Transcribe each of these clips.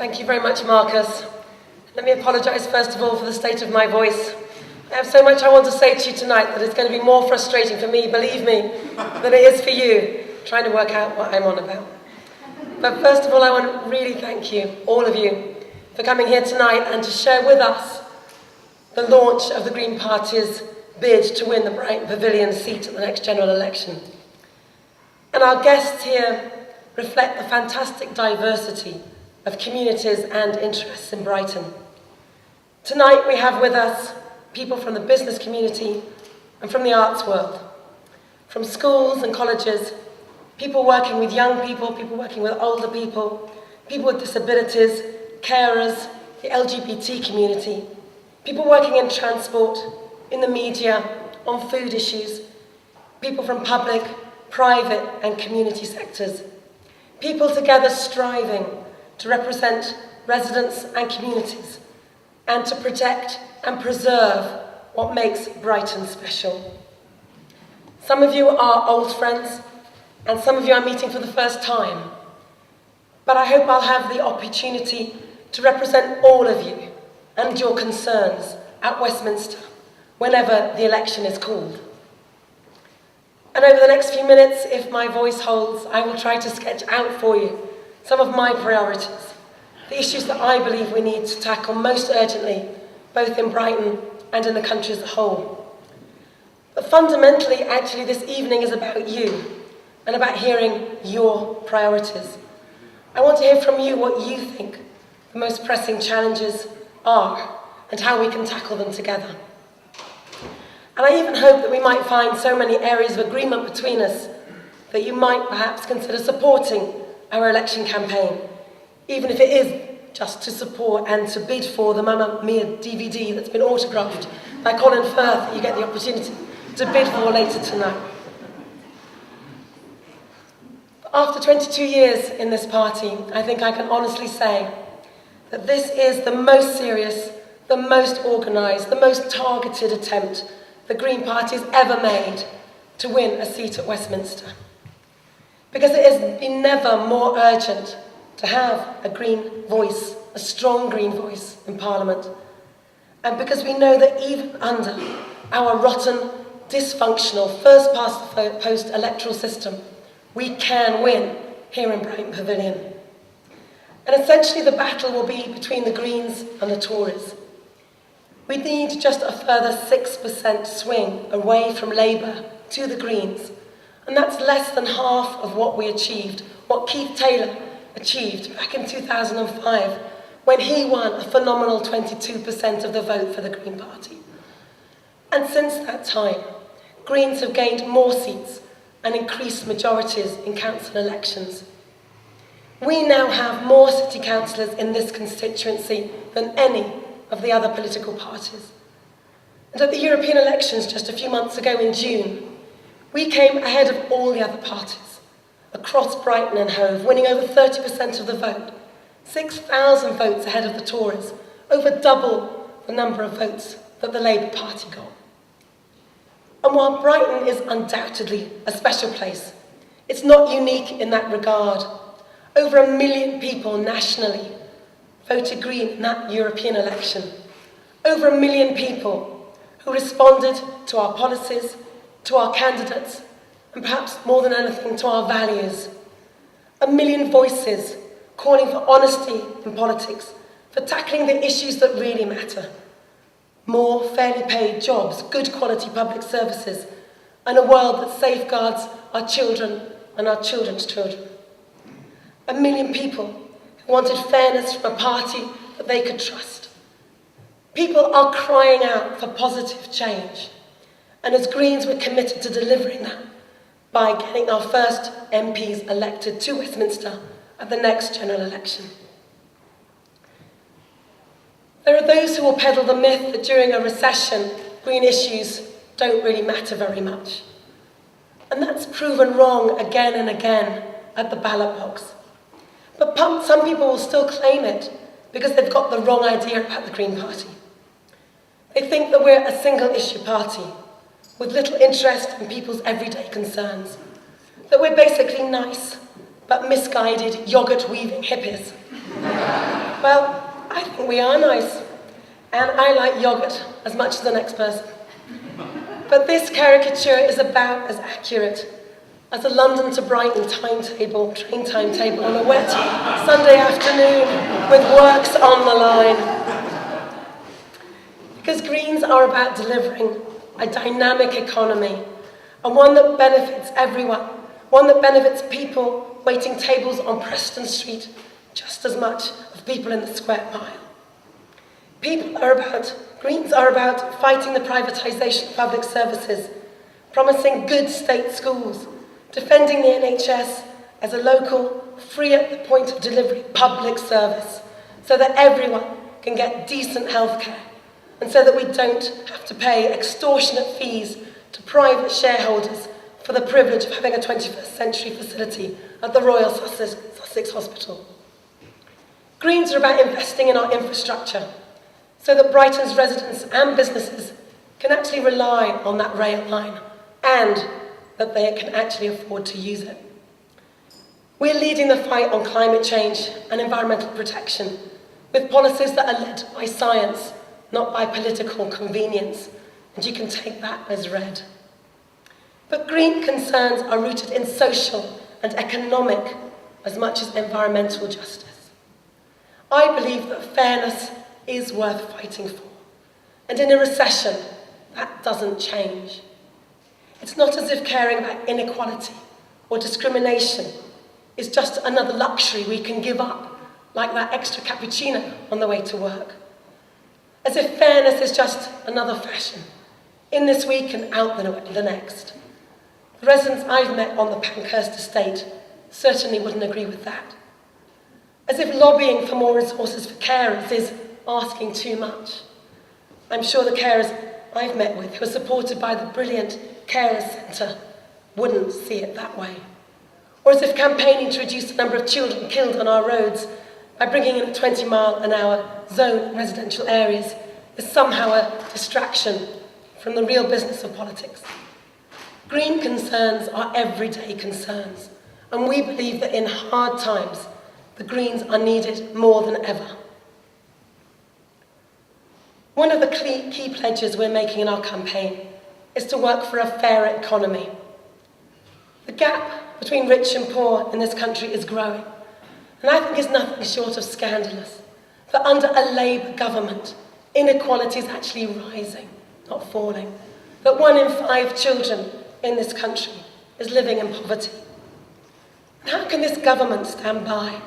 Thank you very much, Marcus. Let me apologise first of all for the state of my voice. I have so much I want to say to you tonight that it's going to be more frustrating for me, believe me, than it is for you, trying to work out what I'm on about. But first of all, I want to really thank you, all of you, for coming here tonight and to share with us the launch of the Green Party's bid to win the Brighton Pavilion seat at the next general election. And our guests here reflect the fantastic diversity of communities and interests in Brighton. Tonight we have with us people from the business community and from the arts world, from schools and colleges, people working with young people, people working with older people, people with disabilities, carers, the LGBT community, people working in transport, in the media, on food issues, people from public, private and community sectors, people together striving to represent residents and communities and to protect and preserve what makes Brighton special. Some of you are old friends and some of you I'm meeting for the first time, but I hope I'll have the opportunity to represent all of you and your concerns at Westminster whenever the election is called. And over the next few minutes, if my voice holds, I will try to sketch out for you some of my priorities, the issues that I believe we need to tackle most urgently, both in Brighton and in the country as a whole. But fundamentally, actually, this evening is about you and about hearing your priorities. I want to hear from you what you think the most pressing challenges are and how we can tackle them together. And I even hope that we might find so many areas of agreement between us that you might perhaps consider supporting our election campaign, even if it is just to support and to bid for the Mamma Mia DVD that's been autographed by Colin Firth that you get the opportunity to bid for later tonight. After 22 years in this party, I think I can honestly say that this is the most serious, the most organised, the most targeted attempt the Green Party has ever made to win a seat at Westminster. Because it has been never more urgent to have a green voice, a strong green voice in Parliament. And because we know that even under our rotten, dysfunctional, first-past-the-post electoral system, we can win here in Brighton Pavilion. And essentially the battle will be between the Greens and the Tories. We need just a further 6% swing away from Labour to the Greens. And that's less than half of what we achieved, what Keith Taylor achieved back in 2005, when he won a phenomenal 22% of the vote for the Green Party. And since that time, Greens have gained more seats and increased majorities in council elections. We now have more city councillors in this constituency than any of the other political parties. And at the European elections just a few months ago in June, we came ahead of all the other parties, across Brighton and Hove, winning over 30% of the vote, 6,000 votes ahead of the Tories, over double the number of votes that the Labour Party got. And while Brighton is undoubtedly a special place, it's not unique in that regard. Over 1 million people nationally voted Green in that European election. Over 1 million people who responded to our policies, to our candidates, and perhaps more than anything, to our values. 1 million voices calling for honesty in politics, for tackling the issues that really matter. More fairly paid jobs, good quality public services, and a world that safeguards our children and our children's children. 1 million people who wanted fairness from a party that they could trust. People are crying out for positive change. And as Greens, we're committed to delivering that by getting our first MPs elected to Westminster at the next general election. There are those who will peddle the myth that during a recession, green issues don't really matter very much. And that's proven wrong again and again at the ballot box. But some people will still claim it because they've got the wrong idea about the Green Party. They think that we're a single-issue party with little interest in people's everyday concerns, that we're basically nice but misguided yogurt-weaving hippies. Well, I think we are nice. And I like yoghurt as much as the next person. But this caricature is about as accurate as a London to Brighton train timetable on a wet Sunday afternoon with works on the line. Because Greens are about delivering a dynamic economy, and one that benefits everyone, one that benefits people waiting tables on Preston Street just as much as people in the square mile. Greens are about fighting the privatisation of public services, promising good state schools, defending the NHS as a local, free at the point of delivery public service, so that everyone can get decent healthcare, and so that we don't have to pay extortionate fees to private shareholders for the privilege of having a 21st century facility at the Royal Sussex Hospital. Greens are about investing in our infrastructure, so that Brighton's residents and businesses can actually rely on that rail line, and that they can actually afford to use it. We're leading the fight on climate change and environmental protection with policies that are led by science, not by political convenience, and you can take that as read. But Green concerns are rooted in social and economic as much as environmental justice. I believe that fairness is worth fighting for, and in a recession, that doesn't change. It's not as if caring about inequality or discrimination is just another luxury we can give up, like that extra cappuccino on the way to work. As if fairness is just another fashion, in this week and out the next. The residents I've met on the Pankhurst estate certainly wouldn't agree with that. As if lobbying for more resources for carers is asking too much. I'm sure the carers I've met with, who are supported by the brilliant Carers Centre, wouldn't see it that way. Or as if campaigning to reduce the number of children killed on our roads by bringing in a 20-mile-an-hour zone in residential areas is somehow a distraction from the real business of politics. Green concerns are everyday concerns, and we believe that in hard times, the Greens are needed more than ever. One of the key pledges we're making in our campaign is to work for a fairer economy. The gap between rich and poor in this country is growing, and I think it's nothing short of scandalous that under a Labour government, inequality is actually rising, not falling, that 1 in 5 children in this country is living in poverty. And how can this government stand by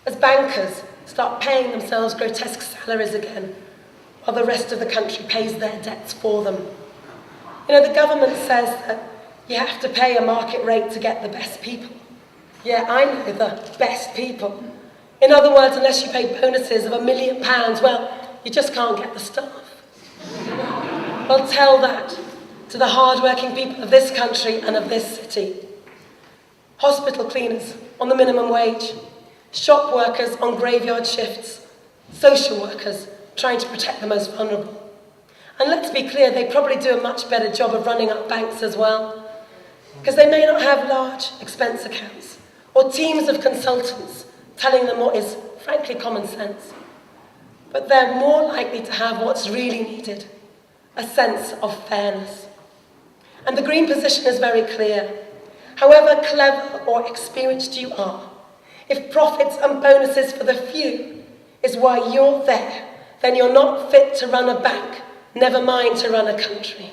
as bankers start paying themselves grotesque salaries again, while the rest of the country pays their debts for them? You know, the government says that you have to pay a market rate to get the best people. Yeah, I know the best people. In other words, unless you pay bonuses of £1 million, well, you just can't get the staff. Well, tell that to the hard-working people of this country and of this city. Hospital cleaners on the minimum wage, shop workers on graveyard shifts, social workers trying to protect the most vulnerable. And let's be clear, they probably do a much better job of running up banks as well, because they may not have large expense accounts or teams of consultants telling them what is, frankly, common sense. But they're more likely to have what's really needed, a sense of fairness. And the Green position is very clear. However clever or experienced you are, if profits and bonuses for the few is why you're there, then you're not fit to run a bank, never mind to run a country.